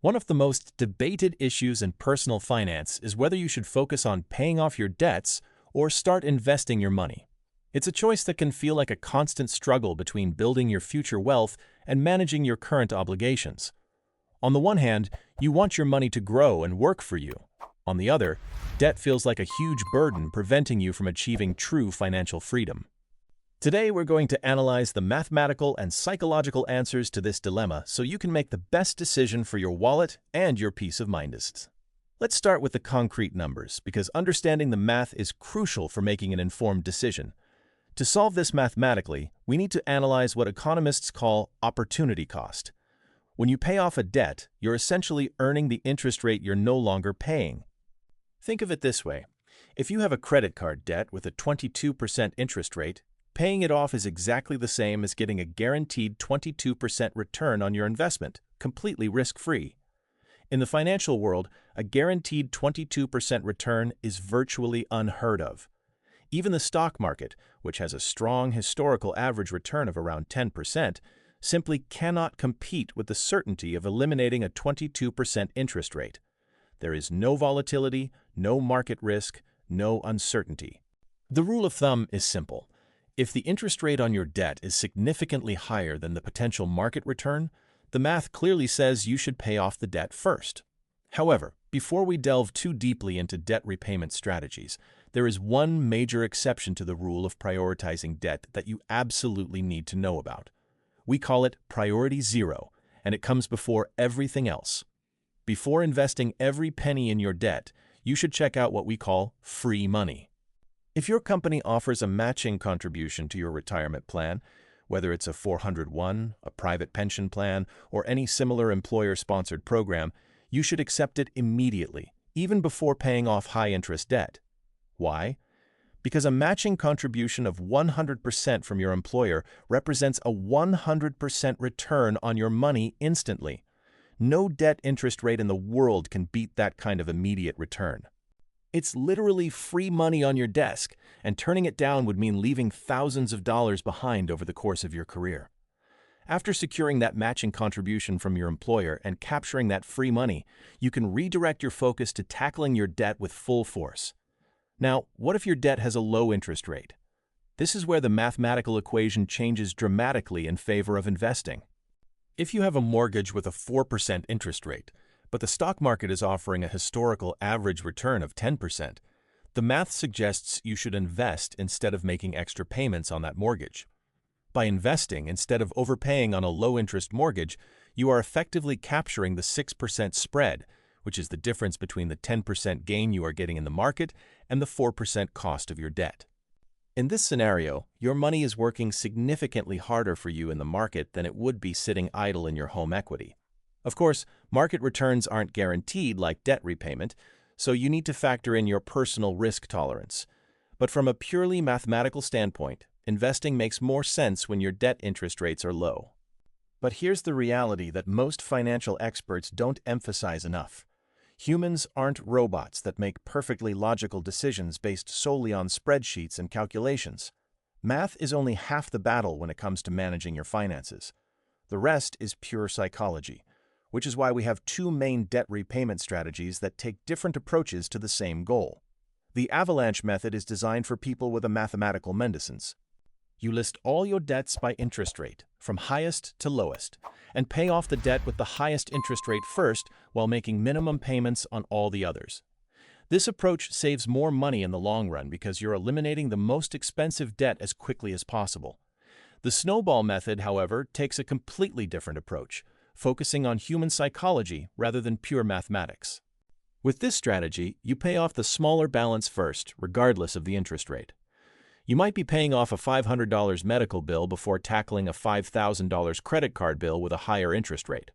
One of the most debated issues in personal finance is whether you should focus on paying off your debts or start investing your money. It's a choice that can feel like a constant struggle between building your future wealth and managing your current obligations. On the one hand, you want your money to grow and work for you. On the other, debt feels like a huge burden preventing you from achieving true financial freedom. Today, we're going to analyze the mathematical and psychological answers to this dilemma so you can make the best decision for your wallet and your peace of mind. Let's start with the concrete numbers, because understanding the math is crucial for making an informed decision. To solve this mathematically, we need to analyze what economists call opportunity cost. When you pay off a debt, you're essentially earning the interest rate you're no longer paying. Think of it this way. If you have a credit card debt with a 22% interest rate, paying it off is exactly the same as getting a guaranteed 22% return on your investment, completely risk-free. In the financial world, a guaranteed 22% return is virtually unheard of. Even the stock market, which has a strong historical average return of around 10%, simply cannot compete with the certainty of eliminating a 22% interest rate. There is no volatility, no market risk, no uncertainty. The rule of thumb is simple. If the interest rate on your debt is significantly higher than the potential market return, the math clearly says you should pay off the debt first. However, before we delve too deeply into debt repayment strategies, there is one major exception to the rule of prioritizing debt that you absolutely need to know about. We call it priority zero, and it comes before everything else. Before investing every penny in your debt, you should check out what we call free money. If your company offers a matching contribution to your retirement plan, whether it's a 401, a private pension plan, or any similar employer-sponsored program, you should accept it immediately, even before paying off high-interest debt. Why? Because a matching contribution of 100% from your employer represents a 100% return on your money instantly. No debt interest rate in the world can beat that kind of immediate return. It's literally free money on your desk, and turning it down would mean leaving thousands of dollars behind over the course of your career. After securing that matching contribution from your employer and capturing that free money, you can redirect your focus to tackling your debt with full force. Now, what if your debt has a low interest rate? This is where the mathematical equation changes dramatically in favor of investing. If you have a mortgage with a 4% interest rate, but the stock market is offering a historical average return of 10%, the math suggests you should invest instead of making extra payments on that mortgage. By investing instead of overpaying on a low-interest mortgage, you are effectively capturing the 6% spread, which is the difference between the 10% gain you are getting in the market and the 4% cost of your debt. In this scenario, your money is working significantly harder for you in the market than it would be sitting idle in your home equity. Of course, market returns aren't guaranteed like debt repayment, so you need to factor in your personal risk tolerance. But from a purely mathematical standpoint, investing makes more sense when your debt interest rates are low. But here's the reality that most financial experts don't emphasize enough. Humans aren't robots that make perfectly logical decisions based solely on spreadsheets and calculations. Math is only half the battle when it comes to managing your finances. The rest is pure psychology, which is why we have two main debt repayment strategies that take different approaches to the same goal. The Avalanche Method is designed for people with a mathematical medicines. You list all your debts by interest rate, from highest to lowest, and pay off the debt with the highest interest rate first while making minimum payments on all the others. This approach saves more money in the long run because you're eliminating the most expensive debt as quickly as possible. The Snowball Method, however, takes a completely different approach, focusing on human psychology rather than pure mathematics. With this strategy, you pay off the smaller balance first, regardless of the interest rate. You might be paying off a $500 medical bill before tackling a $5,000 credit card bill with a higher interest rate.